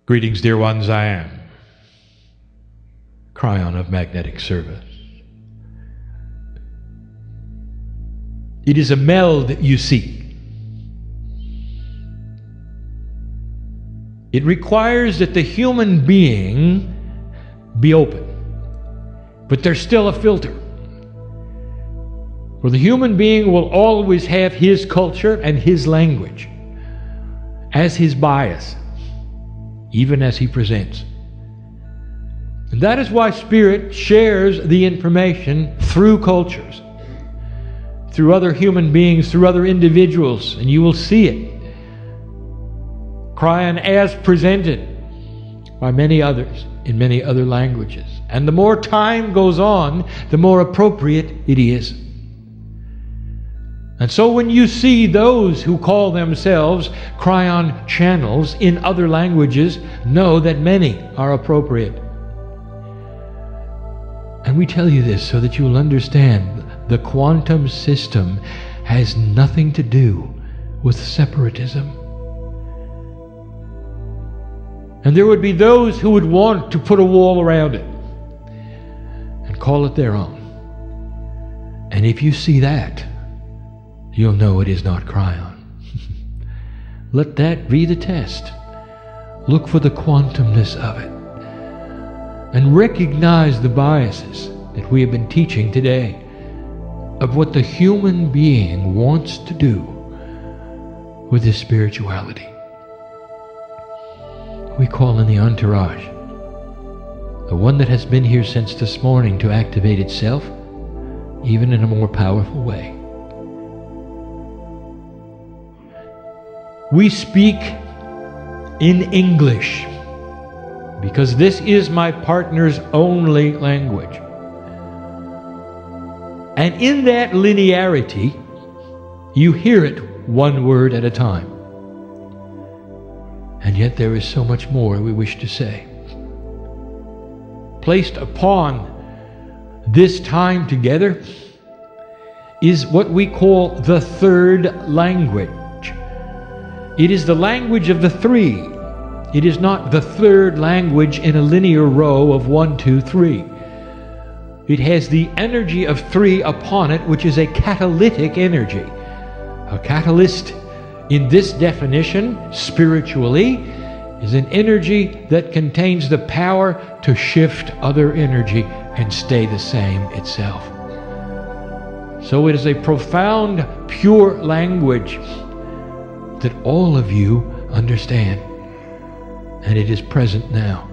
Greetings, dear ones, I am Kryon of Magnetic Service. It is a meld you seek. It requires that the human being be open, but there's still a filter. For the human being will always have his culture and his language as his bias, even as he presents. And that is why Spirit shares the information through cultures, through other human beings, through other individuals, and you will see it. Kryon as presented by many others in many other languages. And the more time goes on, the more appropriate it is. And so when you see those who call themselves Kryon channels in other languages, know that many are appropriate. And we tell you this so that you'll understand the quantum system has nothing to do with separatism. And there would be those who would want to put a wall around it and call it their own. And if you see that, you'll know it is not Kryon. Let that be the test. Look for the quantumness of it. And recognize the biases that we have been teaching today of what the human being wants to do with his spirituality. We call in the entourage, the one that has been here since this morning, to activate itself, even in a more powerful way. We speak in English because this is my partner's only language. And in that linearity, you hear it one word at a time. And yet there is so much more we wish to say. Placed upon this time together is what we call the third language. It is the language of the three. It is not the third language in a linear row of 1, 2, 3. It has the energy of 3 upon it, which is a catalytic energy. A catalyst, in this definition, spiritually, is an energy that contains the power to shift other energy and stay the same itself. So it is a profound, pure language that all of you understand, and it is present now.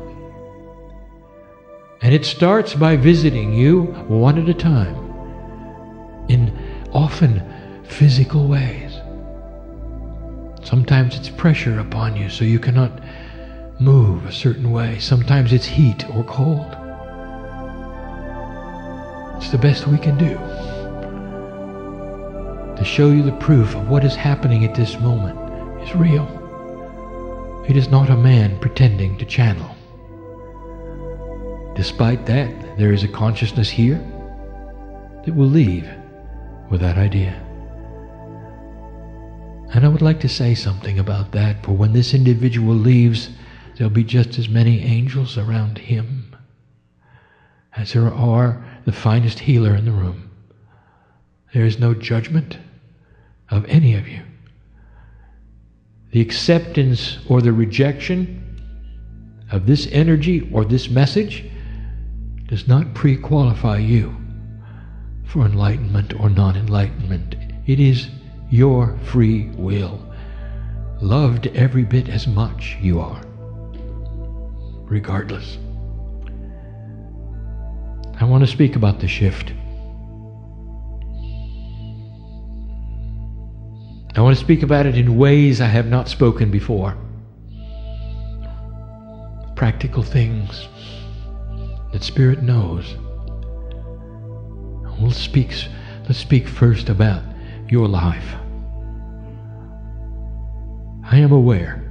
And it starts by visiting you one at a time in often physical ways. Sometimes it's pressure upon you so you cannot move a certain way. Sometimes it's heat or cold. It's the best we can do to show you the proof of what is happening at this moment is real. It is not a man pretending to channel. Despite that, there is a consciousness here that will leave with that idea. And I would like to say something about that, for when this individual leaves, there'll be just as many angels around him as there are the finest healer in the room. There is no judgment of any of you. The acceptance or the rejection of this energy or this message does not pre-qualify you for enlightenment or non-enlightenment. It is your free will, loved every bit as much you are, regardless. I want to speak about the shift. I want to speak about it in ways I have not spoken before. Practical things that Spirit knows. Let's speak first about your life. I am aware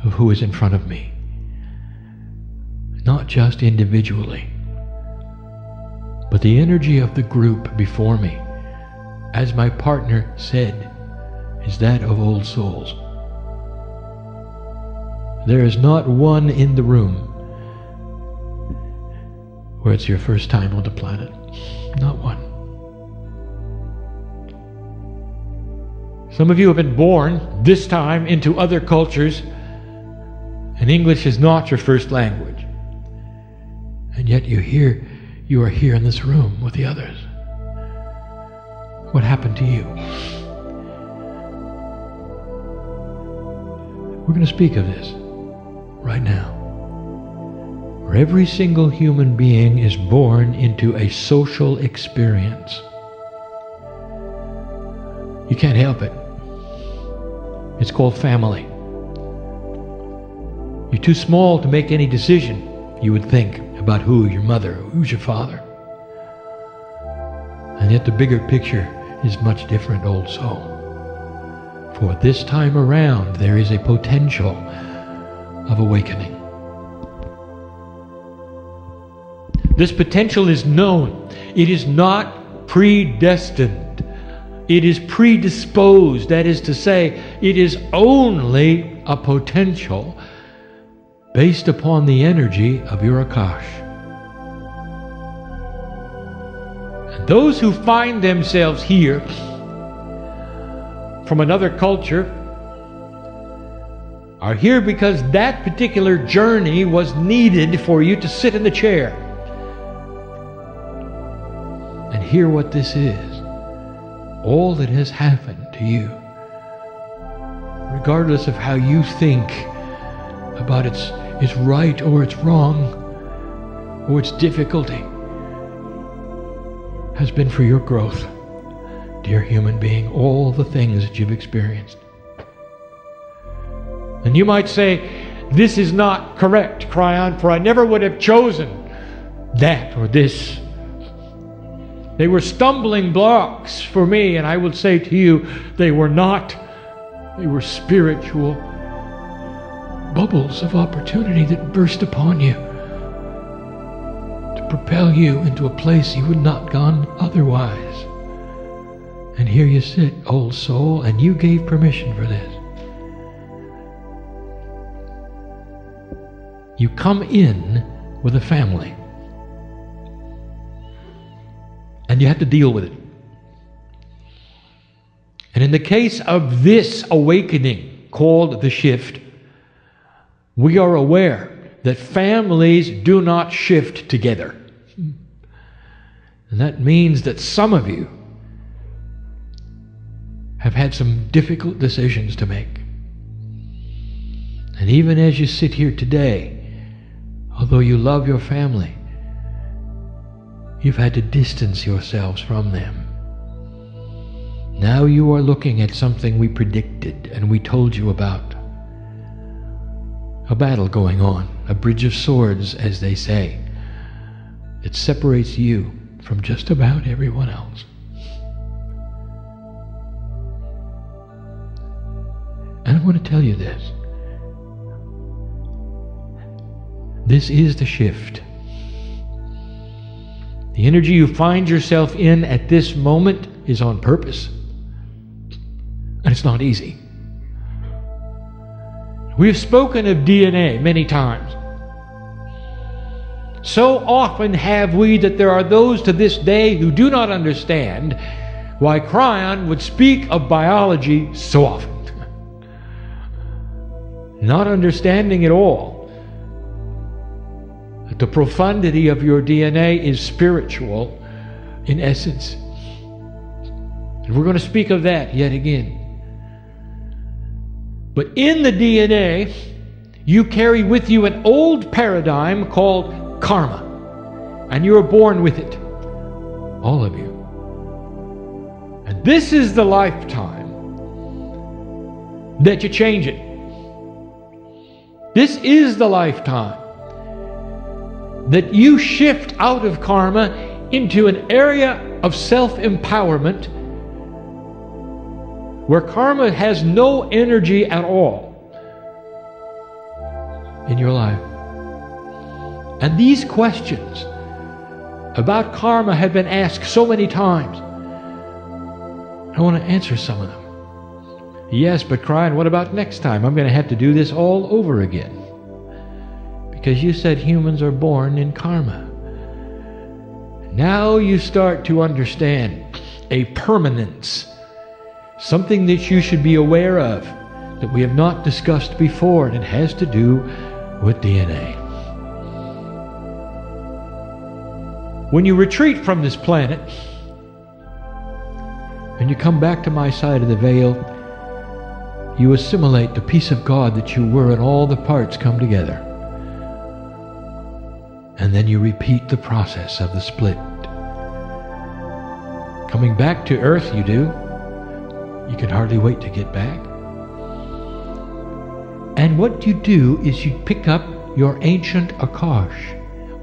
of who is in front of me, not just individually, but the energy of the group before me, as my partner said, is that of old souls. There is not one in the room where it's your first time on the planet. Not one. Some of you have been born this time into other cultures, and English is not your first language. And yet you are here in this room with the others. What happened to you? We're going to speak of this right now. Where every single human being is born into a social experience. You can't help it. It's called family. You're too small to make any decision, you would think, about who your mother, who's your father. And yet the bigger picture is much different also. For this time around, there is a potential of awakening. This potential is known. It is not predestined. It is predisposed. That is to say, it is only a potential based upon the energy of your Akash. And those who find themselves here from another culture are here because that particular journey was needed for you to sit in the chair and hear what this is. All that has happened to you, regardless of how you think about its right or its wrong or its difficulty, has been for your growth, dear human being, all the things that you've experienced. And you might say, this is not correct, Kryon, for I never would have chosen that or this. They were stumbling blocks for me, and I would say to you, they were not. They were spiritual bubbles of opportunity that burst upon you to propel you into a place you would not have gone otherwise. And here you sit, old soul, and you gave permission for this. You come in with a family, and you have to deal with it. And in the case of this awakening called the shift, we are aware that families do not shift together. And that means that some of you have had some difficult decisions to make. And even as you sit here today, although you love your family, you've had to distance yourselves from them. Now you are looking at something we predicted and we told you about. A battle going on, a bridge of swords, as they say. It separates you from just about everyone else. And I want to tell you this. This is the shift. The energy you find yourself in at this moment is on purpose. And it's not easy. We've spoken of DNA many times. So often have we that there are those to this day who do not understand why Kryon would speak of biology so often. Not understanding at all that the profundity of your DNA is spiritual in essence. And we're going to speak of that yet again. But in the DNA, you carry with you an old paradigm called karma. And you are born with it. All of you. And this is the lifetime that you change it. This is the lifetime that you shift out of karma into an area of self-empowerment where karma has no energy at all in your life. And these questions about karma have been asked so many times. I want to answer some of them. Yes, but Kryon, what about next time? I'm going to have to do this all over again. Because you said humans are born in karma. Now you start to understand a permanence, something that you should be aware of that we have not discussed before, and it has to do with DNA. When you retreat from this planet and you come back to my side of the veil, you assimilate the peace of God that you were, and all the parts come together. And then you repeat the process of the split. Coming back to earth, you do. You can hardly wait to get back. And what you do is you pick up your ancient Akash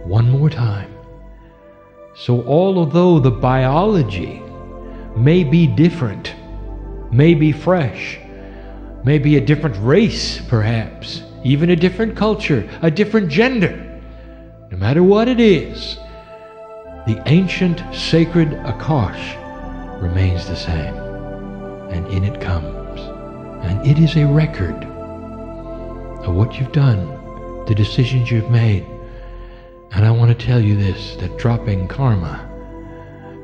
one more time. So although the biology may be different, may be fresh, may be a different race perhaps, even a different culture, a different gender, no matter what it is, the ancient sacred Akash remains the same. And in it comes. And it is a record of what you've done, the decisions you've made. And I want to tell you this, that dropping karma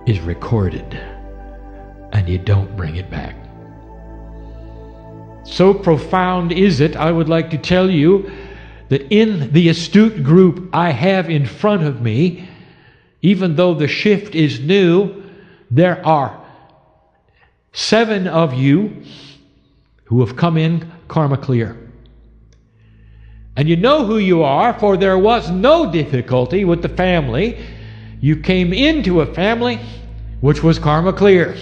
is recorded, and you don't bring it back. So profound is it, I would like to tell you that in the astute group I have in front of me, even though the shift is new, there are 7 of you who have come in karma clear. And you know who you are, for there was no difficulty with the family. You came into a family which was karma clear.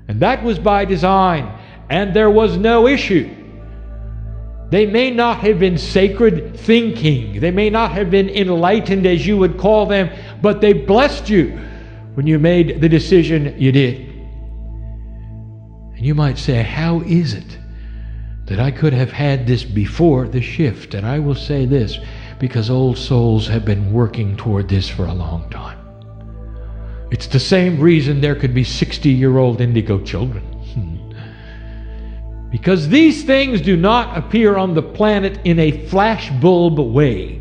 And that was by design, and there was no issue. They may not have been sacred thinking, they may not have been enlightened as you would call them, but they blessed you when you made the decision you did. And you might say, how is it that I could have had this before the shift? And I will say this, because old souls have been working toward this for a long time. It's the same reason there could be 60-year-old indigo children. Because these things do not appear on the planet in a flashbulb way.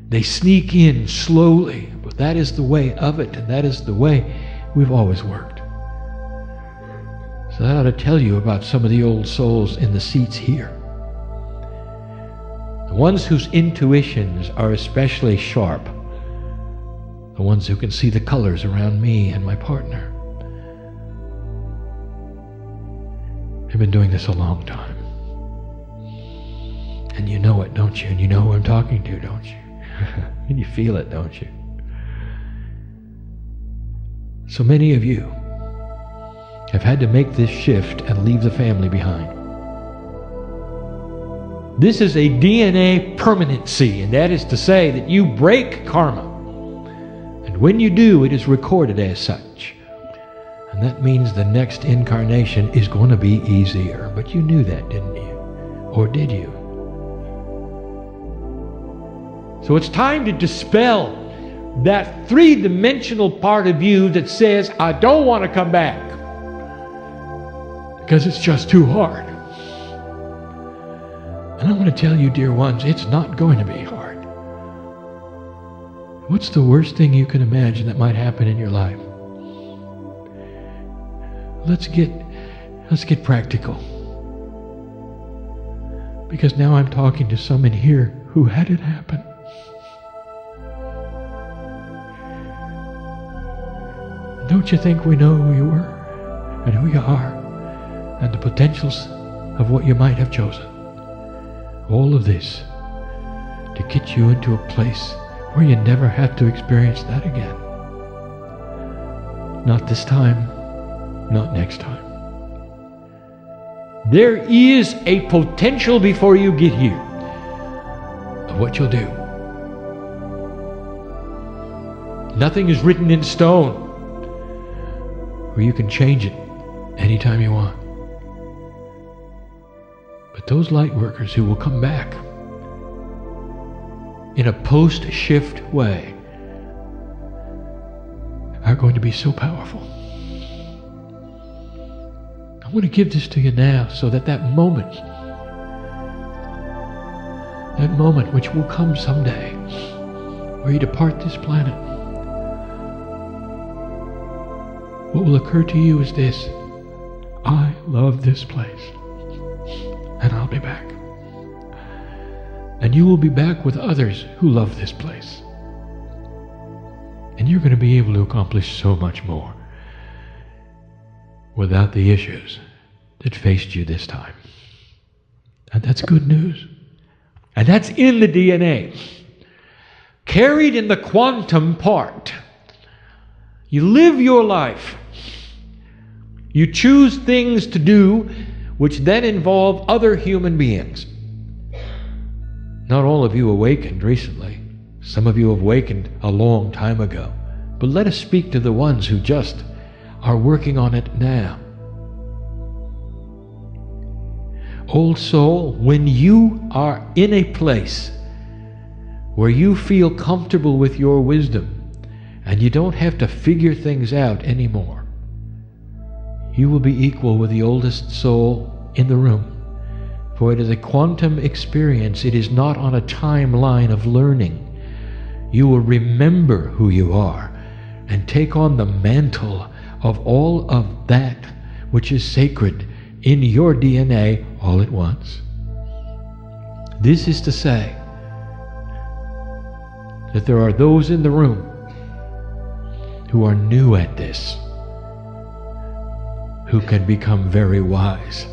They sneak in slowly, but that is the way of it, and that is the way we've always worked. So that ought to tell you about some of the old souls in the seats here. The ones whose intuitions are especially sharp. The ones who can see the colors around me and my partner. I've been doing this a long time. And you know it, don't you? And you know who I'm talking to, don't you? And you feel it, don't you? So many of you have had to make this shift and leave the family behind. This is a DNA permanency, and that is to say that you break karma. And when you do, it is recorded as such. And that means the next incarnation is going to be easier. But you knew that, didn't you? Or did you? So it's time to dispel that three-dimensional part of you that says, I don't want to come back because it's just too hard. And I want to tell you, dear ones, it's not going to be hard. What's the worst thing you can imagine that might happen in your life? Let's get practical. Because now I'm talking to some in here who had it happen. Don't you think we know who you were and who you are and the potentials of what you might have chosen? All of this to get you into a place where you never have to experience that again. Not this time, not next time. There is a potential before you get here of what you'll do. Nothing is written in stone where you can change it anytime you want. But those light workers who will come back in a post-shift way are going to be so powerful. I'm going to give this to you now so that that moment which will come someday, where you depart this planet, what will occur to you is this: I love this place, and I'll be back. And you will be back with others who love this place. And you're going to be able to accomplish so much more without the issues that faced you this time. And that's good news. And that's in the DNA. Carried in the quantum part. You live your life. You choose things to do which then involve other human beings. Not all of you awakened recently. Some of you have awakened a long time ago. But let us speak to the ones who just are working on it now. Old soul, when you are in a place where you feel comfortable with your wisdom and you don't have to figure things out anymore, you will be equal with the oldest soul in the room. For it is a quantum experience. It is not on a timeline of learning. You will remember who you are and take on the mantle of all of that which is sacred in your DNA all at once. This is to say that there are those in the room who are new at this, who can become very wise.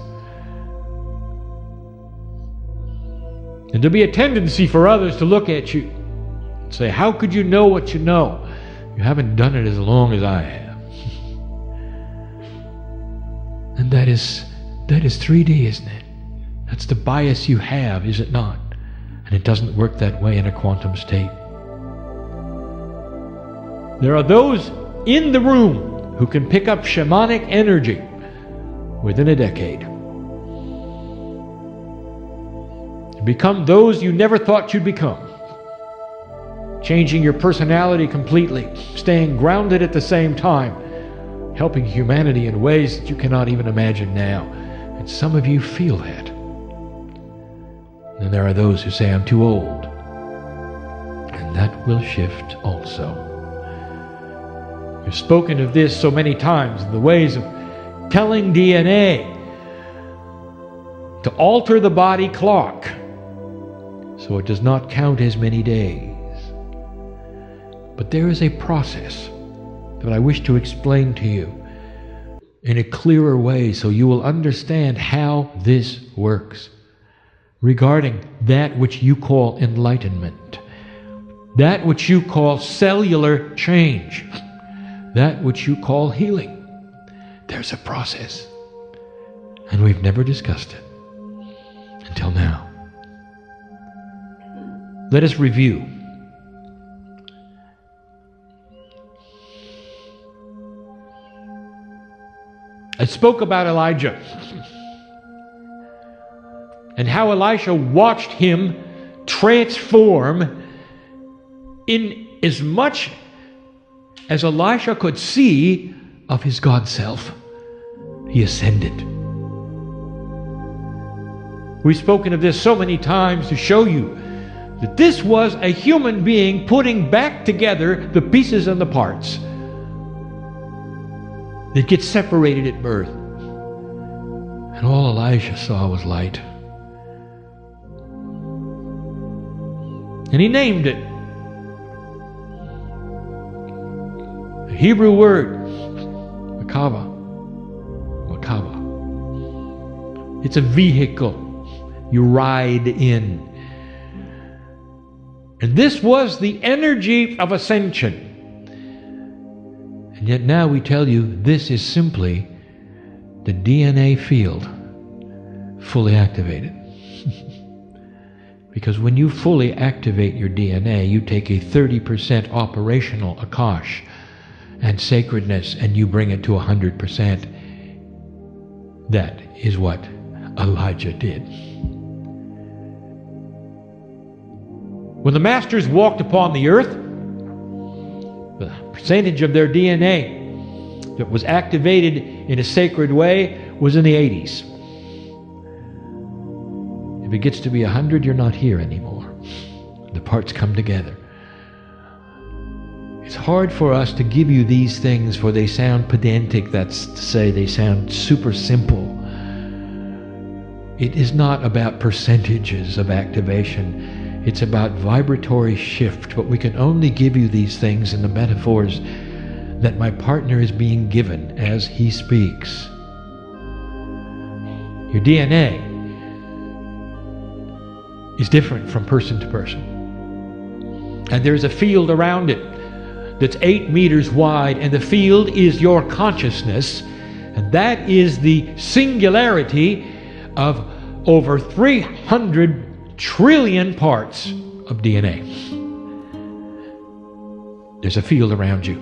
And there'll be a tendency for others to look at you and say, how could you know what you know? You haven't done it as long as I have. And that is 3D, isn't it? That's the bias you have, is it not? And it doesn't work that way in a quantum state. There are those in the room who can pick up shamanic energy within a decade. Become those you never thought you'd become. Changing your personality completely, staying grounded at the same time, helping humanity in ways that you cannot even imagine now. And some of you feel that. And there are those who say, I'm too old. And that will shift also. We've spoken of this so many times, in the ways of telling DNA to alter the body clock so it does not count as many days. But there is a process that I wish to explain to you in a clearer way so you will understand how this works regarding that which you call enlightenment, that which you call cellular change, that which you call healing. There's a process, and we've never discussed it until now. Let us review. I spoke about Elijah and how Elisha watched him transform in as much as Elisha could see of his God self. He ascended. We've spoken of this so many times to show you that this was a human being putting back together the pieces and the parts that get separated at birth. And all Elisha saw was light. And he named it. The Hebrew word, Makava. It's a vehicle you ride in. And this was the energy of ascension. And yet now we tell you this is simply the DNA field fully activated. Because when you fully activate your DNA, you take a 30% operational Akash and sacredness and you bring it to 100%. That is what Elijah did. When the masters walked upon the earth, the percentage of their DNA that was activated in a sacred way was in the 80s. If it gets to be 100, you're not here anymore. The parts come together. It's hard for us to give you these things, for they sound pedantic. That's to say, they sound super simple. It is not about percentages of activation. It's about vibratory shift. But we can only give you these things in the metaphors that my partner is being given as he speaks. Your DNA is different from person to person. And there's a field around it that's 8 meters wide, and the field is your consciousness, and that is the singularity of over 300 trillion parts of DNA. There's a field around you.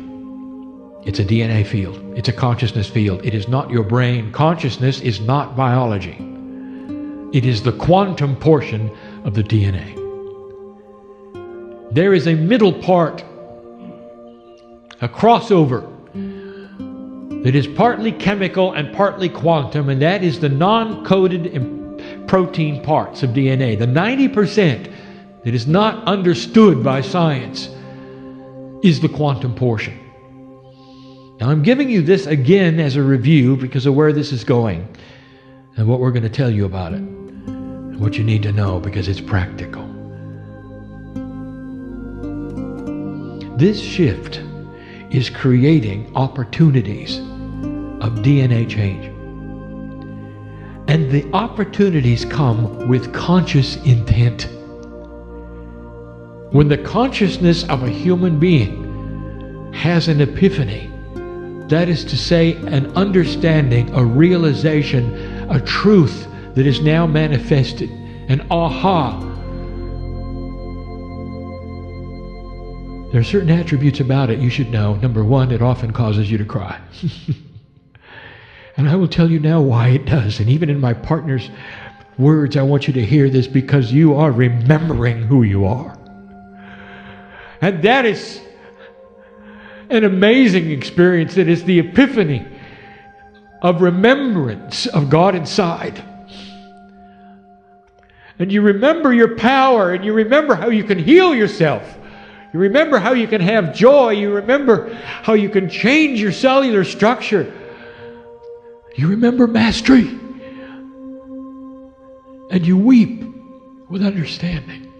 It's a DNA field. It's a consciousness field. It is not your brain. Consciousness is not biology. It is the quantum portion of the DNA. There is a middle part, a crossover, that is partly chemical and partly quantum, and that is the non-coded protein parts of DNA. The 90% that is not understood by science is the quantum portion. Now, I'm giving you this again as a review because of where this is going and what we're going to tell you about it and what you need to know, because it's practical. This shift is creating opportunities of DNA change. And the opportunities come with conscious intent. When the consciousness of a human being has an epiphany, that is to say, an understanding, a realization, a truth that is now manifested, an aha. There are certain attributes about it you should know. Number one, it often causes you to cry. And I will tell you now why it does. And even in my partner's words, I want you to hear this, because you are remembering who you are. And that is an amazing experience. That is the epiphany of remembrance of God inside. And you remember your power, and you remember how you can heal yourself. You remember how you can have joy. You remember how you can change your cellular structure. You remember mastery. And you weep with understanding.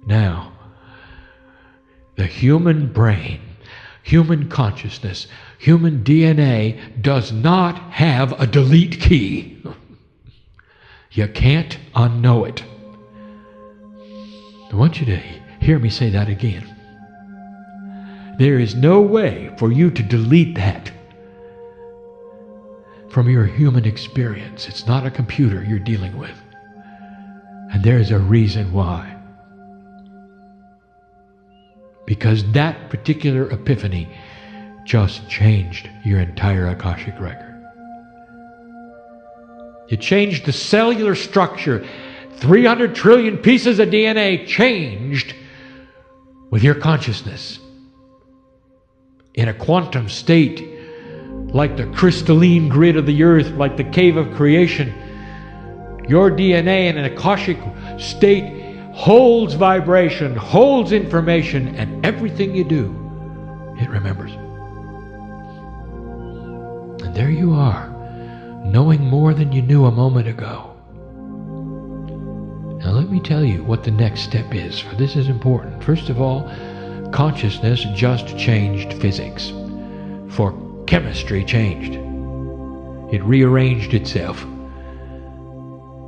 Now, the human brain, human consciousness, human DNA does not have a delete key. You can't unknow it. I want you to hear me say that again. There is no way for you to delete that from your human experience. It's not a computer you're dealing with. And there is a reason why. Because that particular epiphany just changed your entire Akashic record. It changed the cellular structure. 300 trillion pieces of DNA changed with your consciousness. In a quantum state, like the crystalline grid of the earth, like the cave of creation, your DNA in an Akashic state holds vibration, holds information, and everything you do, it remembers. And there you are, knowing more than you knew a moment ago. Now let me tell you what the next step is, for this is important. First of all, consciousness just changed physics, for chemistry changed. It rearranged itself.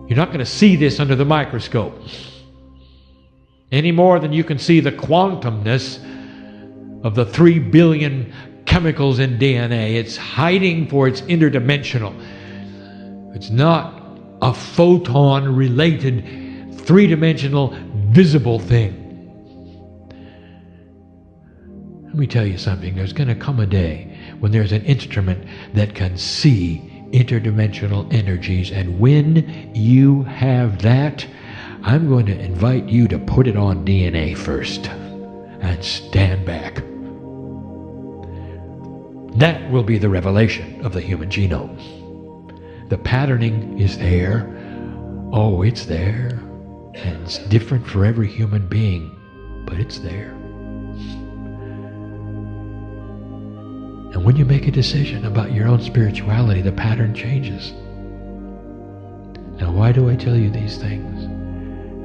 You're not going to see this under the microscope any more than you can see the quantumness of the 3 billion chemicals in DNA. It's hiding for its interdimensional. It's not a photon-related, three-dimensional, visible thing. Let me tell you something. There's going to come a day when there's an instrument that can see interdimensional energies, and when you have that, I'm going to invite you to put it on DNA first and stand back. That will be the revelation of the human genome. The patterning is there. Oh, it's there. And it's different for every human being, but it's there. And when you make a decision about your own spirituality, the pattern changes. Now, why do I tell you these things?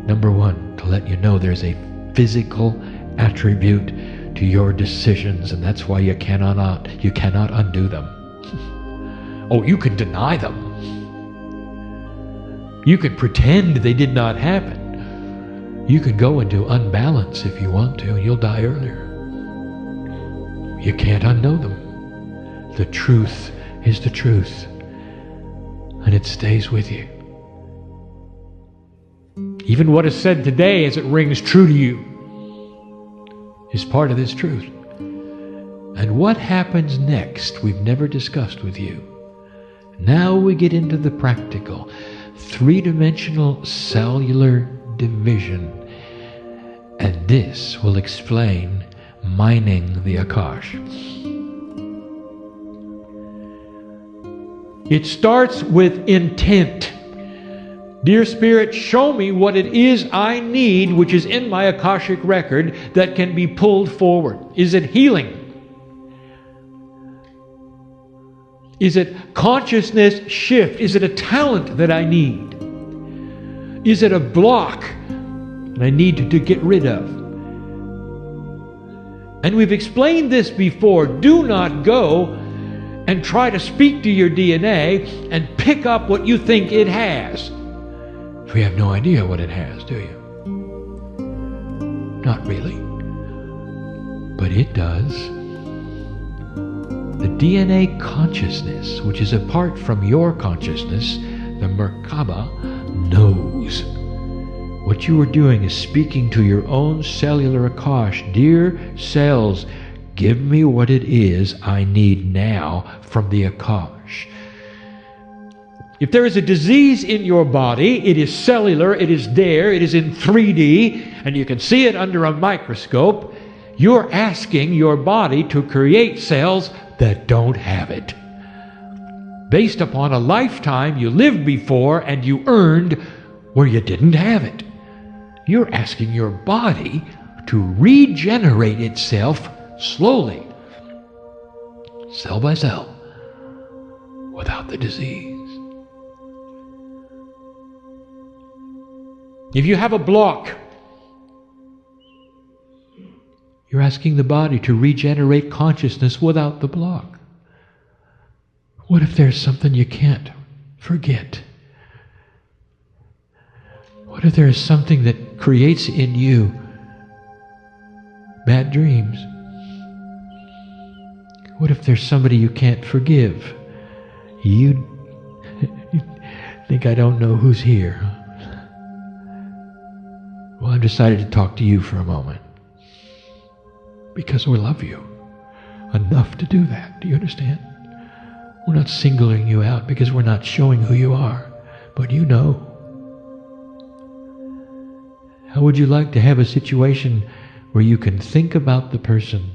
Number one, to let you know there's a physical attribute to your decisions, and that's why you cannot undo them. Oh, you can deny them. You can pretend they did not happen. You can go into unbalance if you want to, and you'll die earlier. You can't unknow them. The truth is the truth, and it stays with you. Even what is said today as it rings true to you is part of this truth. And what happens next, we've never discussed with you. Now we get into the practical, three-dimensional cellular division. And this will explain mining the Akash. It starts with intent. Dear Spirit, show me what it is I need, which is in my Akashic record, that can be pulled forward. Is it healing? Is it consciousness shift? Is it a talent that I need? Is it a block that I need to get rid of? And we've explained this before. Do not go and try to speak to your DNA and pick up what you think it has. We have no idea what it has, do you? Not really. But it does. The DNA consciousness, which is apart from your consciousness, the Merkaba, knows. What you are doing is speaking to your own cellular Akash. Dear cells, give me what it is I need now from the Akash. If there is a disease in your body, it is cellular, it is there, it is in 3D, and you can see it under a microscope. You're asking your body to create cells that don't have it, based upon a lifetime you lived before and you earned where you didn't have it. You're asking your body to regenerate itself slowly, cell by cell, without the disease. If you have a block, you're asking the body to regenerate consciousness without the block. What if there's something you can't forget? What if there is something that creates in you bad dreams? What if there's somebody you can't forgive? You think I don't know who's here, huh? Well, I've decided to talk to you for a moment because we love you enough to do that. Do you understand? We're not singling you out because we're not showing who you are, but you know. How would you like to have a situation where you can think about the person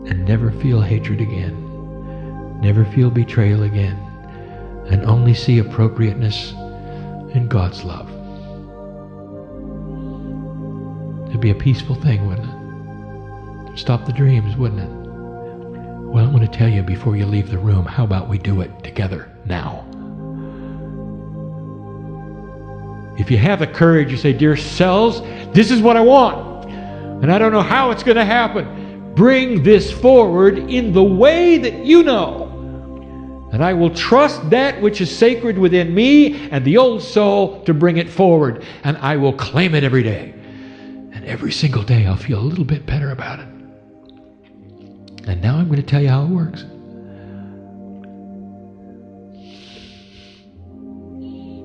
and never feel hatred again, never feel betrayal again, and only see appropriateness in God's love? It'd be a peaceful thing, wouldn't it? Stop the dreams, wouldn't it? Well, I'm going to tell you before you leave the room, how about we do it together now? If you have the courage, you say, dear cells, this is what I want, and I don't know how it's going to happen. Bring this forward in the way that you know. And I will trust that which is sacred within me and the old soul to bring it forward. And I will claim it every day. And every single day I'll feel a little bit better about it. And now I'm going to tell you how it works.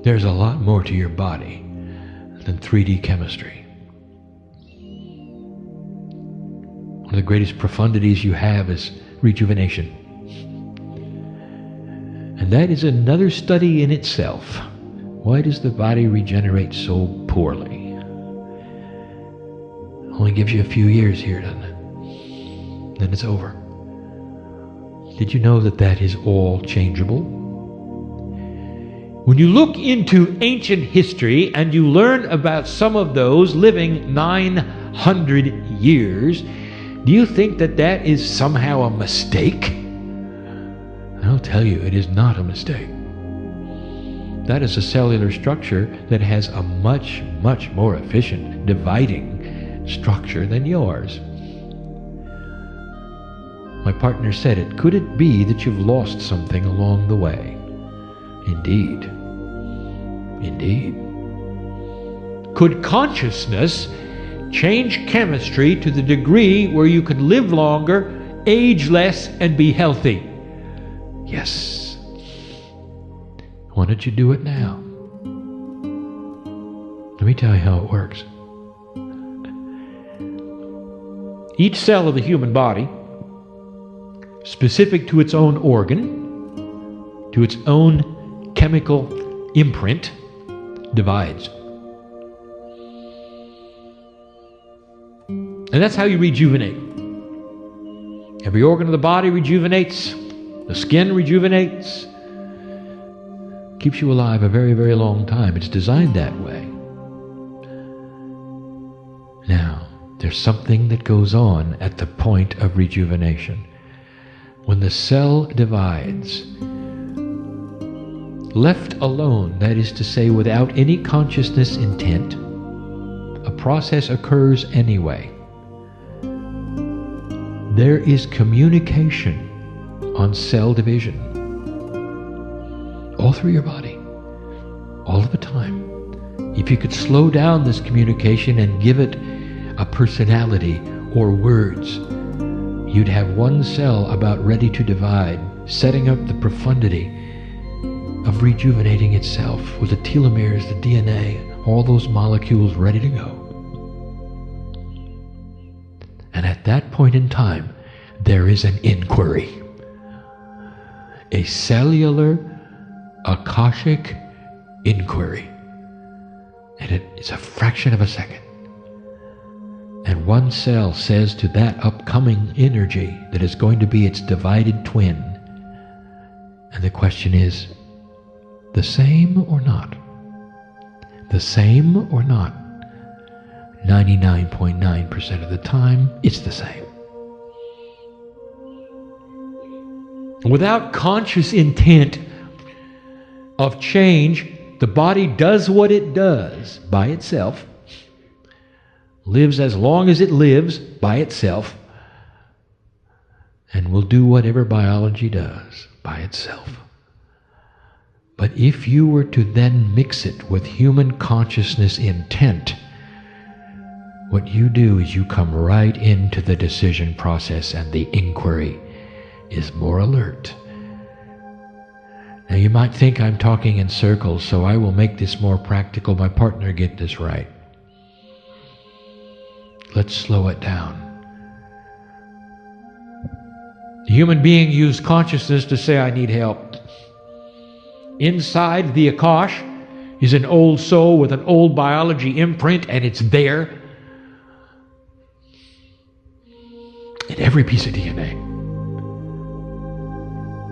There's a lot more to your body than 3D chemistry. One of the greatest profundities you have is rejuvenation. And that is another study in itself. Why does the body regenerate so poorly? Only gives you a few years here, doesn't it? then it's over. Did you know that that is all changeable? When you look into ancient history and you learn about some of those living 900 years, do you think that that is somehow a mistake? I'll tell you, it is not a mistake. That is a cellular structure that has a much, much more efficient dividing structure than yours. My partner said it. Could it be that you've lost something along the way? Indeed. Indeed. Could consciousness change chemistry to the degree where you can live longer, age less, and be healthy? Yes. Why don't you do it now? Let me tell you how it works. Each cell of the human body, specific to its own organ, to its own chemical imprint, divides. And that's how you rejuvenate. Every organ of the body rejuvenates. The skin rejuvenates. Keeps you alive a very, very long time. It's designed that way. Now, there's something that goes on at the point of rejuvenation. When the cell divides, left alone, that is to say, without any consciousness intent, a process occurs anyway. There is communication on cell division all through your body, all of the time. If you could slow down this communication and give it a personality or words, you'd have one cell about ready to divide, setting up the profundity of rejuvenating itself with the telomeres, the DNA, all those molecules ready to go. And at that point in time, there is an inquiry. A cellular Akashic inquiry. And it's a fraction of a second. And one cell says to that upcoming energy that is going to be its divided twin. And the question is, the same or not? The same or not? 99.9% of the time, it's the same. Without conscious intent of change, the body does what it does by itself, lives as long as it lives by itself, and will do whatever biology does by itself. But if you were to then mix it with human consciousness intent, what you do is you come right into the decision process, and the inquiry is more alert. Now you might think I'm talking in circles, so I will make this more practical. My partner get this right. Let's slow it down. The human being used consciousness to say, I need help. Inside the Akash is an old soul with an old biology imprint, and it's there in every piece of DNA.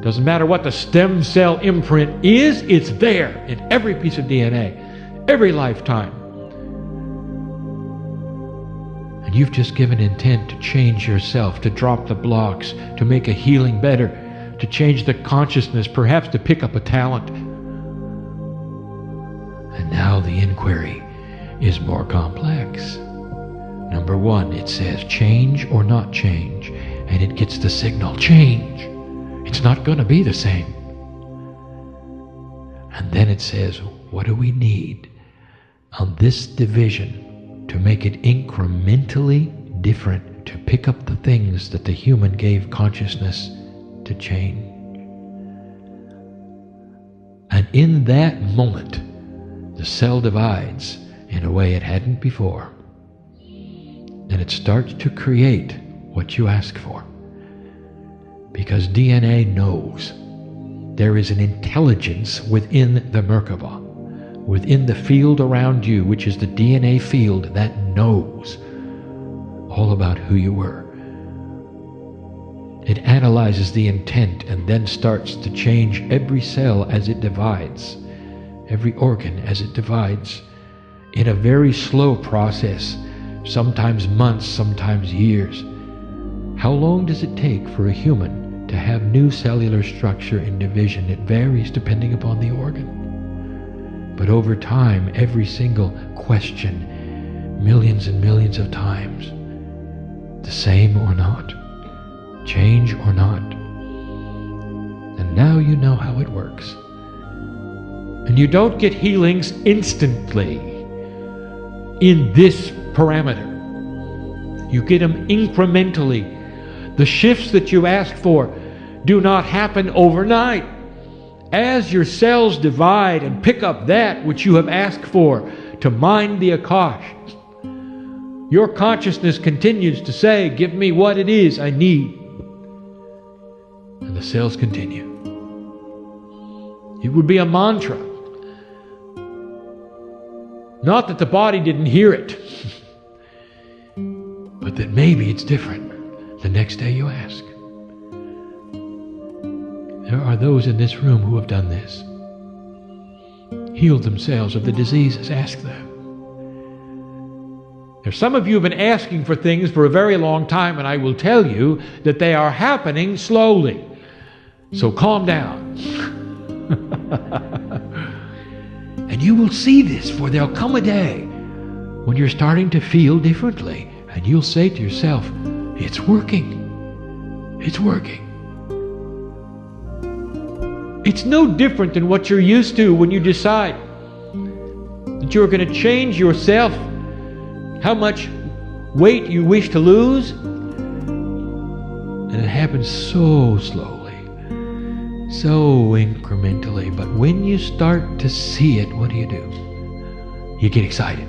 Doesn't matter what the stem cell imprint is, it's there in every piece of DNA, every lifetime. And you've just given intent to change yourself, to drop the blocks, to make a healing better, to change the consciousness, perhaps to pick up a talent. And now the inquiry is more complex. Number one, it says change or not change, and it gets the signal, change. It's not going to be the same. And then it says, what do we need on this division to make it incrementally different, to pick up the things that the human gave consciousness to change? And in that moment, the cell divides in a way it hadn't before. And it starts to create what you ask for. Because DNA knows there is an intelligence within the Merkaba, within the field around you, which is the DNA field that knows all about who you were. It analyzes the intent and then starts to change every cell as it divides, every organ as it divides, in a very slow process, sometimes months, sometimes years. How long does it take for a human to have new cellular structure and division? It varies depending upon the organ. But over time, every single question, millions and millions of times, the same or not, change or not. And now you know how it works. And you don't get healings instantly in this parameter. You get them incrementally. The shifts that you ask for do not happen overnight. As your cells divide and pick up that which you have asked for to mind the Akash, your consciousness continues to say, give me what it is I need. And the cells continue. It would be a mantra. Not that the body didn't hear it, but that maybe it's different the next day you ask. There are those in this room who have done this, healed themselves of the diseases. Ask them. There's some of you who have been asking for things for a very long time, and I will tell you that they are happening slowly. So calm down. And you will see this, for there'll come a day when you're starting to feel differently, and you'll say to yourself, it's working. It's working. It's no different than what you're used to when you decide that you're going to change yourself, how much weight you wish to lose, and it happens so slowly, so incrementally. But when you start to see it, what do? You get excited.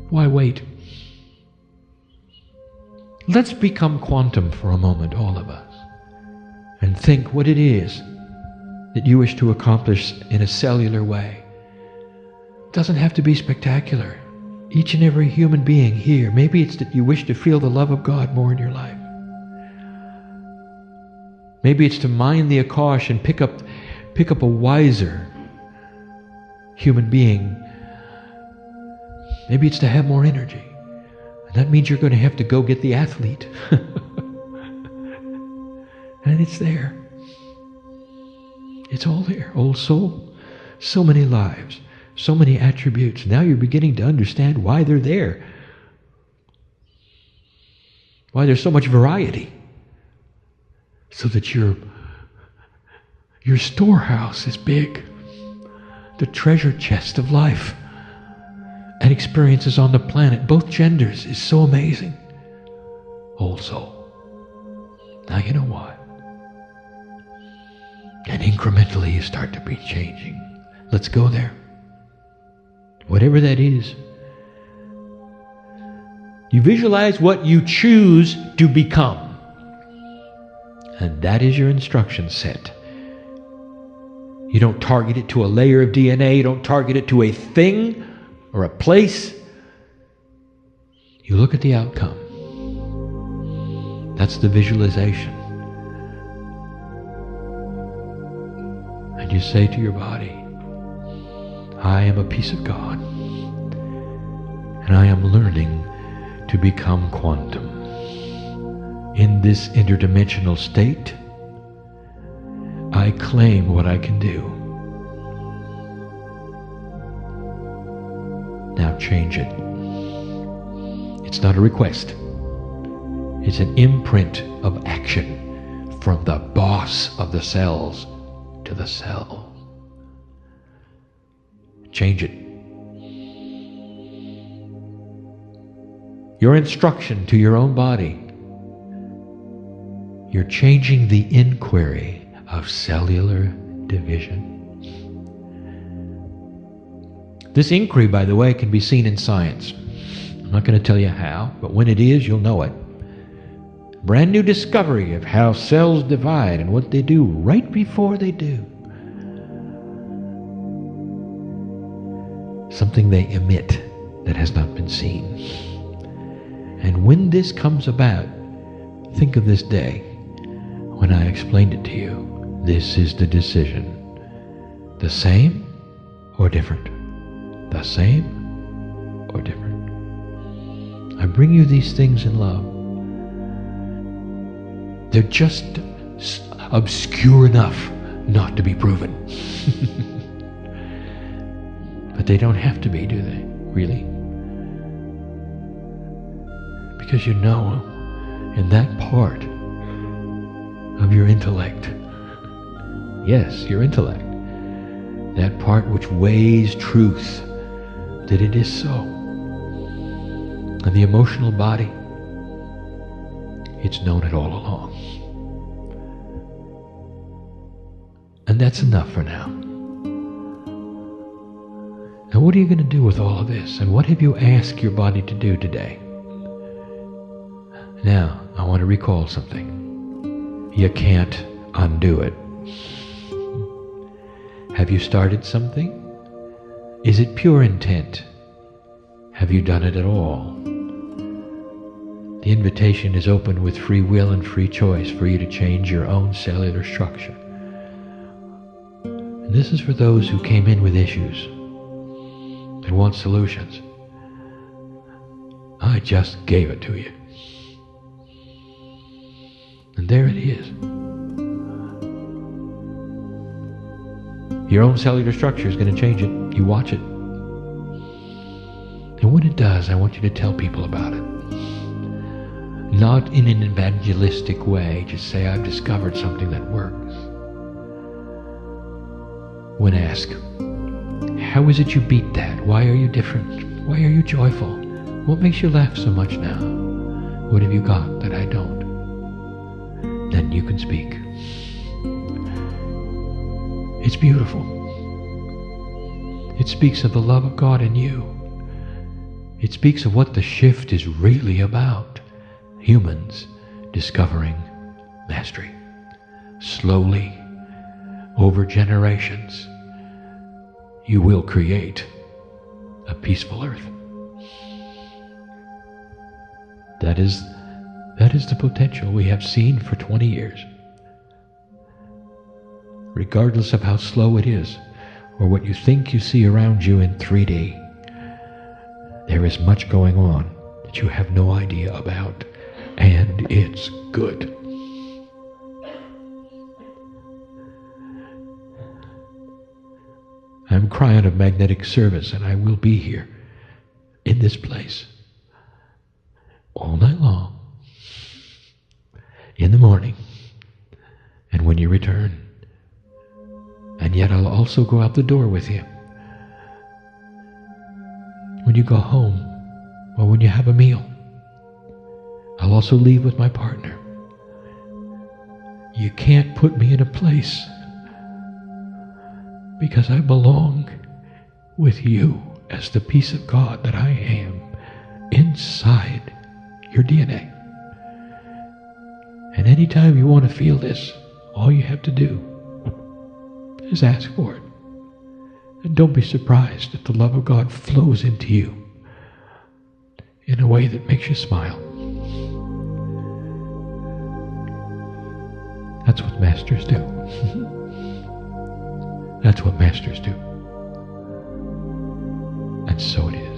Why wait? Let's become quantum for a moment, all of us, and think what it is that you wish to accomplish in a cellular way. It doesn't have to be spectacular. Each and every human being here, maybe it's that you wish to feel the love of God more in your life. Maybe it's to mind the Akash and pick up a wiser human being. Maybe it's to have more energy. And that means you're going to have to go get the athlete. And it's there. It's all there. Old soul. So many lives. So many attributes. Now you're beginning to understand why they're there. Why there's so much variety. So that your storehouse is big. The treasure chest of life and experiences on the planet, both genders, is so amazing. Old soul. Now you know why. And incrementally you start to be changing. Let's go there. Whatever that is. You visualize what you choose to become. And that is your instruction set. You don't target it to a layer of DNA. You don't target it to a thing or a place. You look at the outcome. That's the visualization. And you say to your body, I am a piece of God, and I am learning to become quantum. In this interdimensional state, I claim what I can do. Now change it. It's not a request. It's an imprint of action from the boss of the cells to the cell. Change it. Your instruction to your own body. You're changing the inquiry of cellular division. This inquiry, by the way, can be seen in science. I'm not going to tell you how, but when it is, you'll know it. Brand new discovery of how cells divide and what they do right before they do. Something they emit that has not been seen. And when this comes about, think of this day when I explained it to you. This is the decision. The same or different? The same or different? I bring you these things in love. They're just obscure enough not to be proven. But they don't have to be, do they? Really? Because you know, in that part of your intellect, yes, your intellect, that part which weighs truth, that it is so. And the emotional body, it's known it all along. And that's enough for now. Now what are you going to do with all of this? And what have you asked your body to do today? Now, I want to recall something. You can't undo it. Have you started something? Is it pure intent? Have you done it at all? The invitation is open with free will and free choice for you to change your own cellular structure. And this is for those who came in with issues and want solutions. I just gave it to you. And there it is. Your own cellular structure is going to change it. You watch it. And when it does, I want you to tell people about it. Not in an evangelistic way. Just say, I've discovered something that works. When asked, how is it you beat that? Why are you different? Why are you joyful? What makes you laugh so much now? What have you got that I don't? Then you can speak. It's beautiful. It speaks of the love of God in you. It speaks of what the shift is really about. Humans discovering mastery. Slowly, over generations, you will create a peaceful earth. That is the potential we have seen for 20 years. Regardless of how slow it is, or what you think you see around you in 3D, there is much going on that you have no idea about, and it's good. I'm Kryon of Magnetic Service, and I will be here in this place all night long, in the morning, and when you return. And yet I'll also go out the door with you. When you go home, or when you have a meal, I'll also leave with my partner. You can't put me in a place, because I belong with you as the piece of God that I am inside your DNA. And anytime you want to feel this, all you have to do is ask for it. And don't be surprised if the love of God flows into you in a way that makes you smile. That's what masters do. That's what masters do. And so it is.